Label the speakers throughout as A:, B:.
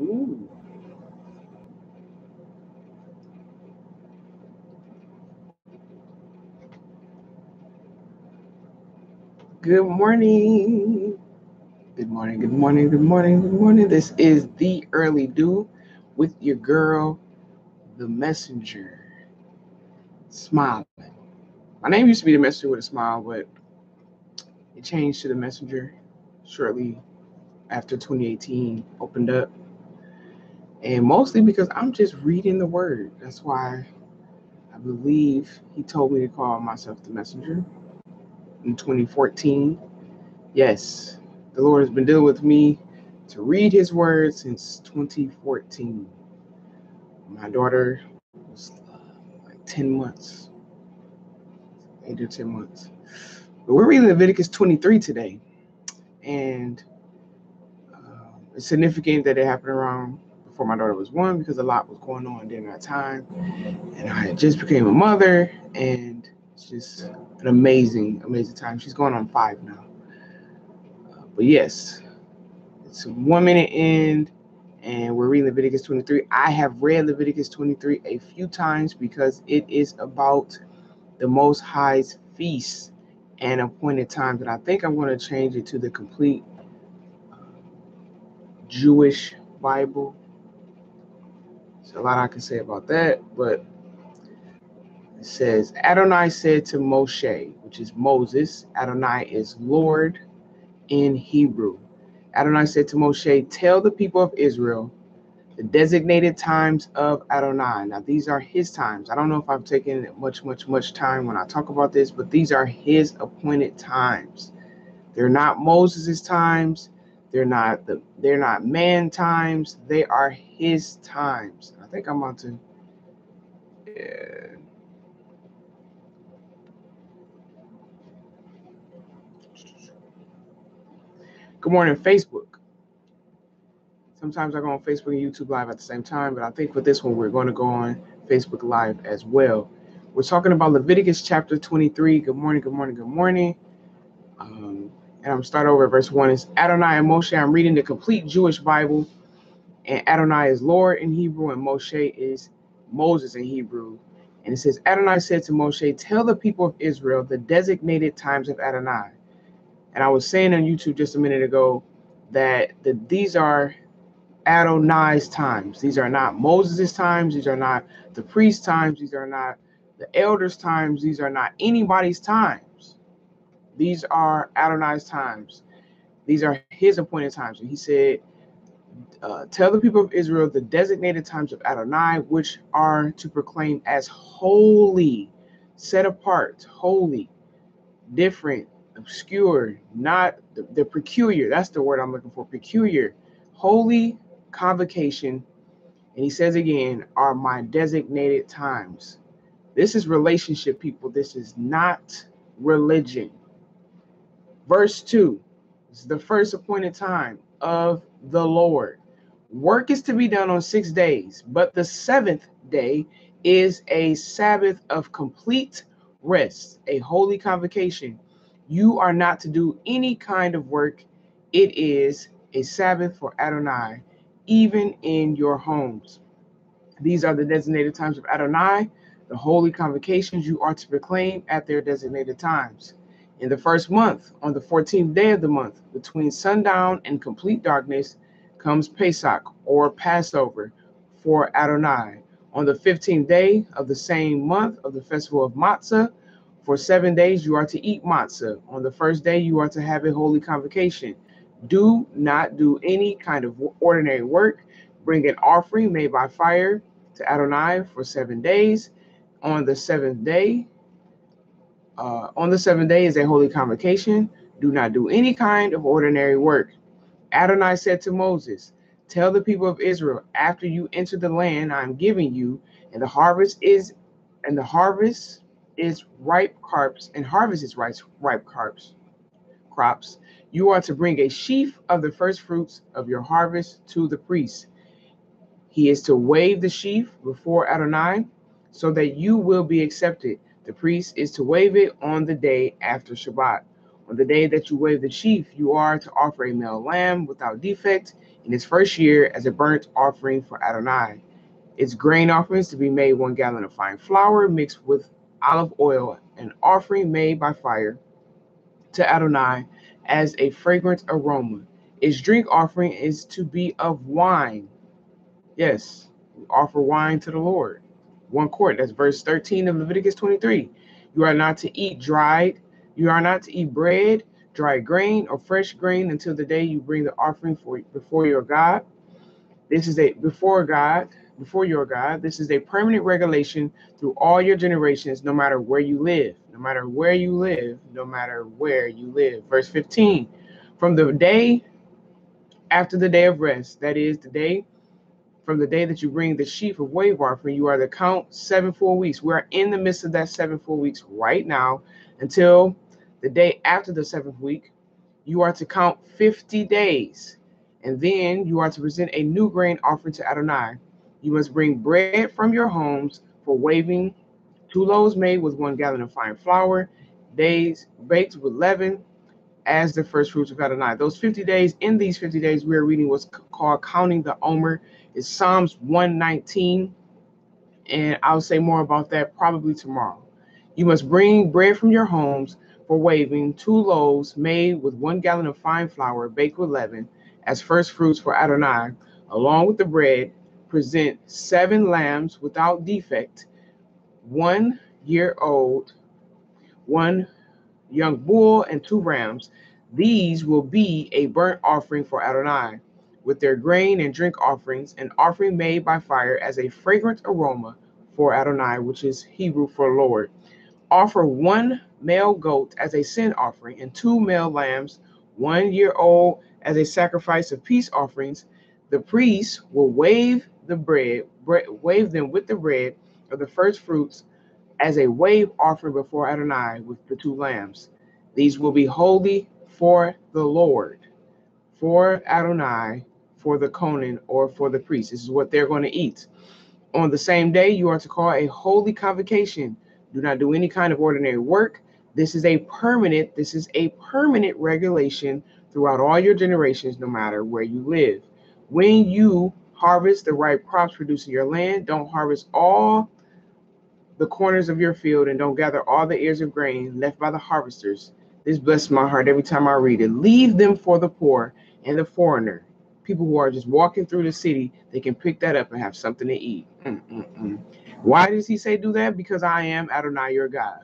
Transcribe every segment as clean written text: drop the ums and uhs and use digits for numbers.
A: Ooh. Good morning. Good morning. Good morning. Good morning. Good morning. This is the early dew with your girl, the messenger, smiling. My name used to be the messenger with a smile, but it changed to the messenger shortly after 2018 opened up. And mostly because I'm just reading the word. That's why I believe he told me to call myself the messenger in 2014. Yes, the Lord has been dealing with me to read his word since 2014. My daughter was like 10 months, 8 or 10 months. But we're reading Leviticus 23 today. And it's significant that it happened around before my daughter was one because a lot was going on during that time. And I had just became a mother, and it's just an amazing, amazing time. She's going on 5 now. But yes, it's 1 minute in, and we're reading Leviticus 23. I have read Leviticus 23 a few times because it is about the Most High's feasts and appointed times. And I think I'm going to change it to the complete Jewish Bible. There's a lot I can say about that, but it says, Adonai said to Moshe, which is Moses. Adonai is Lord in Hebrew. Adonai said to Moshe, tell the people of Israel the designated times of Adonai. Now, these are his times. I don't know if I've taken much time when I talk about this, but these are his appointed times. They're not Moses' times. They're not man times. They are his times. I think I'm about to. Good morning, Facebook. Sometimes I go on Facebook and YouTube Live at the same time, but I think for this one, we're going to go on Facebook Live as well. We're talking about Leviticus chapter 23. Good morning, good morning, good morning. And I'm going to start over at verse 1. It's Adonai and Moshe. I'm reading the complete Jewish Bible. And Adonai is Lord in Hebrew, and Moshe is Moses in Hebrew. And it says, Adonai said to Moshe, tell the people of Israel the designated times of Adonai. And I was saying on YouTube just a minute ago that these are Adonai's times. These are not Moses' times. These are not the priest's times. These are not the elders' times. These are not anybody's times. These are Adonai's times. These are his appointed times. And he said, tell the people of Israel the designated times of Adonai, which are to proclaim as holy, set apart, holy, different, obscure, not the peculiar. That's the word I'm looking for, peculiar, holy convocation. And he says again, are my designated times. This is relationship, people. This is not religion. Verse 2 is the first appointed time of the Lord. Work is to be done on 6 days, but the seventh day is a Sabbath of complete rest, a holy convocation. You are not to do any kind of work. It is a Sabbath for Adonai, even in your homes. These are the designated times of Adonai, the holy convocations you are to proclaim at their designated times. In the first month, on the 14th day of the month, between sundown and complete darkness, comes Pesach, or Passover, for Adonai. On the 15th day of the same month of the festival of Matzah, for 7 days you are to eat matzah. On the first day you are to have a holy convocation. Do not do any kind of ordinary work. Bring an offering made by fire to Adonai for 7 days. On the seventh day is a holy convocation. Do not do any kind of ordinary work. Adonai said to Moses, tell the people of Israel, after you enter the land I am giving you, and the harvest is ripe crops, you are to bring a sheaf of the first fruits of your harvest to the priest. He is to wave the sheaf before Adonai so that you will be accepted. The priest is to wave it on the day after Shabbat. On the day that you wave the sheaf, you are to offer a male lamb without defect in its first year as a burnt offering for Adonai. Its grain offerings to be made 1 gallon of fine flour mixed with olive oil, an offering made by fire to Adonai as a fragrant aroma. Its drink offering is to be of wine. Yes, offer wine to the Lord. 1 quart, that's verse 13 of Leviticus 23. You are not to eat you are not to eat bread, dry grain, or fresh grain until the day you bring the offering before your God. This is before your God. This is a permanent regulation through all your generations, no matter where you live. No matter where you live, no matter where you live. Verse 15. From the day after the day of rest, that is from the day that you bring the sheaf of wave offering, you are to count 7 full weeks. We are in the midst of that 7 full weeks right now. Until the day after the 7th week, you are to count 50 days. And then you are to present a new grain offering to Adonai. You must bring bread from your homes for waving, 2 loaves made with 1 gallon of fine flour, days baked with leaven, as the first fruits of Adonai. Those 50 days, in these 50 days, we are reading what's called counting the Omer. It's Psalms 119, and I'll say more about that probably tomorrow. You must bring bread from your homes for waving, 2 loaves made with 1 gallon of fine flour baked with leaven, as first fruits for Adonai. Along with the bread, present 7 lambs without defect, 1 year old, 1 young bull, and 2 rams. These will be a burnt offering for Adonai, with their grain and drink offerings, an offering made by fire as a fragrant aroma for Adonai, which is Hebrew for Lord. Offer 1 male goat as a sin offering, and 2 male lambs, 1 year old, as a sacrifice of peace offerings. The priest will wave them with the bread of the first fruits as a wave offering before Adonai with the 2 lambs. These will be holy for the Lord, for Adonai, for the Cohen, or for the priest. This is what they're going to eat. On the same day, you are to call a holy convocation. Do not do any kind of ordinary work. This is a permanent regulation throughout all your generations, no matter where you live. When you harvest the ripe crops produced in your land, don't harvest all the corners of your field, and don't gather all the ears of grain left by the harvesters. This blesses my heart every time I read it. Leave them for the poor and the foreigner. People who are just walking through the city, they can pick that up and have something to eat. Why does he say do that? Because I am Adonai your God.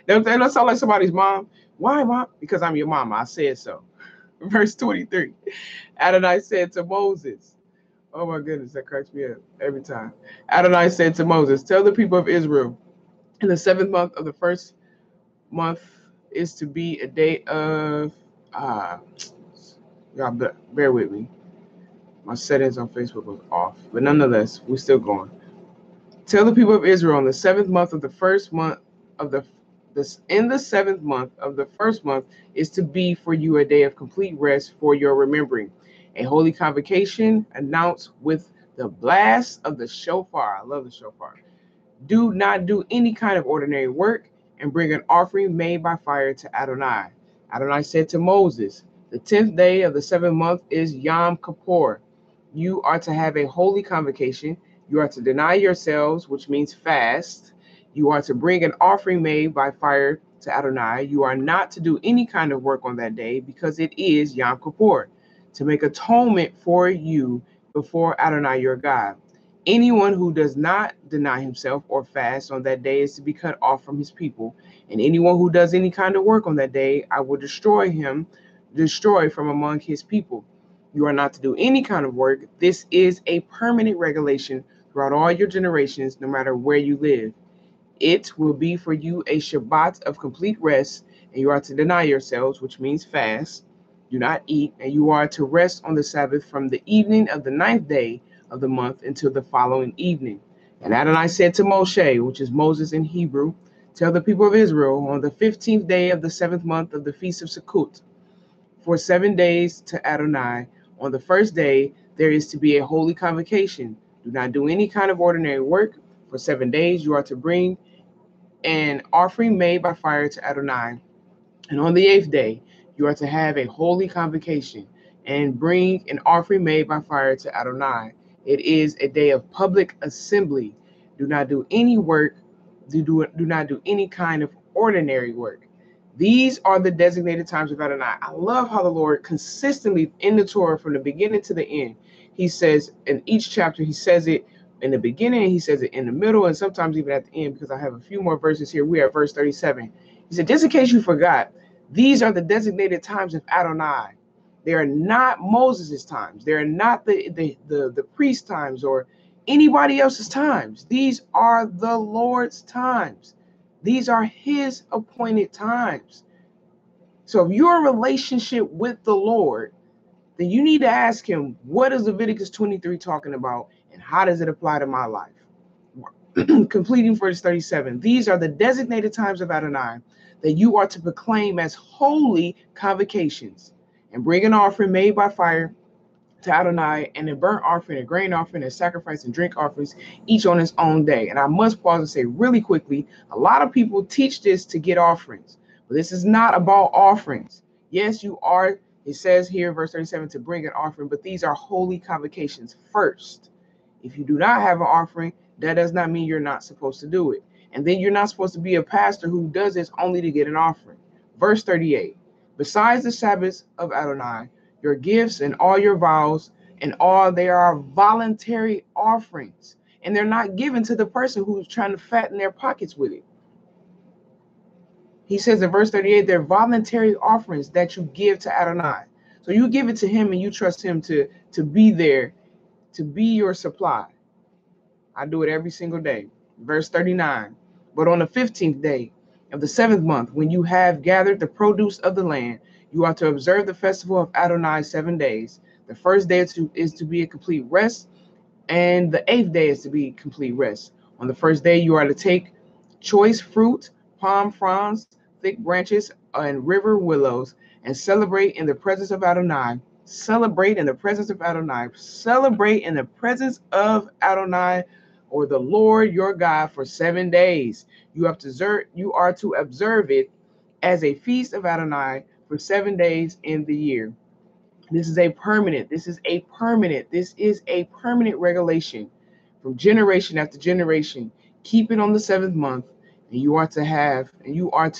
A: That don't sound like somebody's mom. Why, mom? Because I'm your mama. I said so. Verse 23. Adonai said to Moses, oh my goodness, that cracks me up every time. Adonai said to Moses, tell the people of Israel, in the 7th month of the first month is to be a day of, y'all bear with me. My settings on Facebook was off, but nonetheless, we're still going. Tell the people of Israel, in the 7th month of the first month of in the 7th month of the first month is to be for you a day of complete rest for your remembering. A holy convocation announced with the blast of the shofar. I love the shofar. Do not do any kind of ordinary work, and bring an offering made by fire to Adonai. Adonai said to Moses, the 10th day of the 7th month is Yom Kippur. You are to have a holy convocation. You are to deny yourselves, which means fast. You are to bring an offering made by fire to Adonai. You are not to do any kind of work on that day, because it is Yom Kippur, to make atonement for you before Adonai your God. Anyone who does not deny himself or fast on that day is to be cut off from his people. And anyone who does any kind of work on that day, I will destroy from among his people. You are not to do any kind of work. This is a permanent regulation throughout all your generations, no matter where you live. It will be for you a Shabbat of complete rest, and you are to deny yourselves, which means fast. Do not eat, and you are to rest on the Sabbath from the evening of the 9th day of the month until the following evening. And Adonai said to Moshe, which is Moses in Hebrew, tell the people of Israel, on the 15th day of the 7th month of the feast of Sukkot, for 7 days to Adonai. On the first day, there is to be a holy convocation. Do not do any kind of ordinary work. For 7 days, you are to bring an offering made by fire to Adonai. And on the 8th day, you are to have a holy convocation and bring an offering made by fire to Adonai. It is a day of public assembly. Do not do any work, do not do any kind of ordinary work. These are the designated times of Adonai. I love how the Lord consistently in the Torah from the beginning to the end, he says in each chapter, he says it in the beginning, he says it in the middle, and sometimes even at the end, because I have a few more verses here. We are at verse 37. He said, just in case you forgot, these are the designated times of Adonai. They are not Moses' times. They are not the priest times or anybody else's times. These are the Lord's times. These are his appointed times. So if you're in a relationship with the Lord, then you need to ask him, what is Leviticus 23 talking about and how does it apply to my life? Completing verse 37. These are the designated times of Adonai that you are to proclaim as holy convocations and bring an offering made by fire to Adonai and a burnt offering, a grain offering, a sacrifice, and drink offerings, each on its own day. And I must pause and say really quickly, a lot of people teach this to get offerings, but this is not about offerings. Yes, you are, it says here in verse 37, to bring an offering, but these are holy convocations first. If you do not have an offering, that does not mean you're not supposed to do it. And then you're not supposed to be a pastor who does this only to get an offering. Verse 38, besides the Sabbaths of Adonai, your gifts and all your vows and all, they are voluntary offerings. And they're not given to the person who's trying to fatten their pockets with it. He says in verse 38, they're voluntary offerings that you give to Adonai. So you give it to him and you trust him to be there, to be your supply. I do it every single day. Verse 39, but on the 15th day of the 7th month, when you have gathered the produce of the land, you are to observe the festival of Adonai 7 days. The first day is to be a complete rest, and the 8th day is to be complete rest. On the first day, you are to take choice fruit, palm fronds, thick branches, and river willows, and celebrate in the presence of Adonai. Celebrate in the presence of Adonai. Celebrate in the presence of Adonai, or the Lord your God, for 7 days. You are to observe it as a feast of Adonai for 7 days in the year. This is a permanent regulation from generation after generation. Keep it on the 7th month, and you are to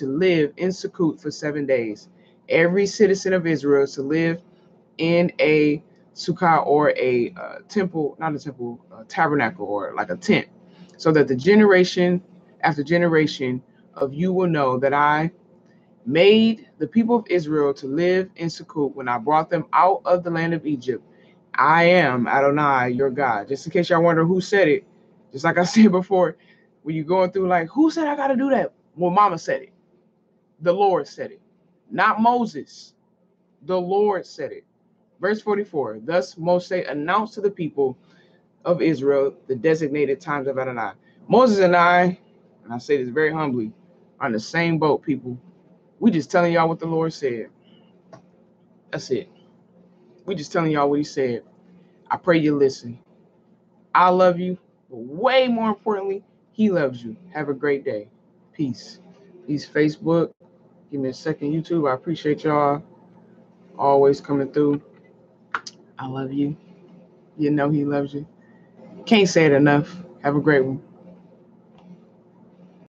A: live in Sukkot for 7 days. Every citizen of Israel is to live in a sukkah or a tabernacle, or like a tent, so that the generation after generation of you will know that I made the people of Israel to live in Sukkot when I brought them out of the land of Egypt. I am Adonai, your God. Just in case y'all wonder who said it, just like I said before, when you're going through like, who said I got to do that? Well, Mama said it. The Lord said it. Not Moses. The Lord said it. Verse 44, thus Moshe announced to the people of Israel the designated times of Adonai. Moses and I say this very humbly, are in the same boat, people. We just telling y'all what the Lord said. That's it. We just telling y'all what he said. I pray you listen. I love you, but way more importantly, he loves you. Have a great day. Peace. Peace, Facebook. Give me a second, YouTube. I appreciate y'all always coming through. I love you. You know he loves you. Can't say it enough. Have a great one.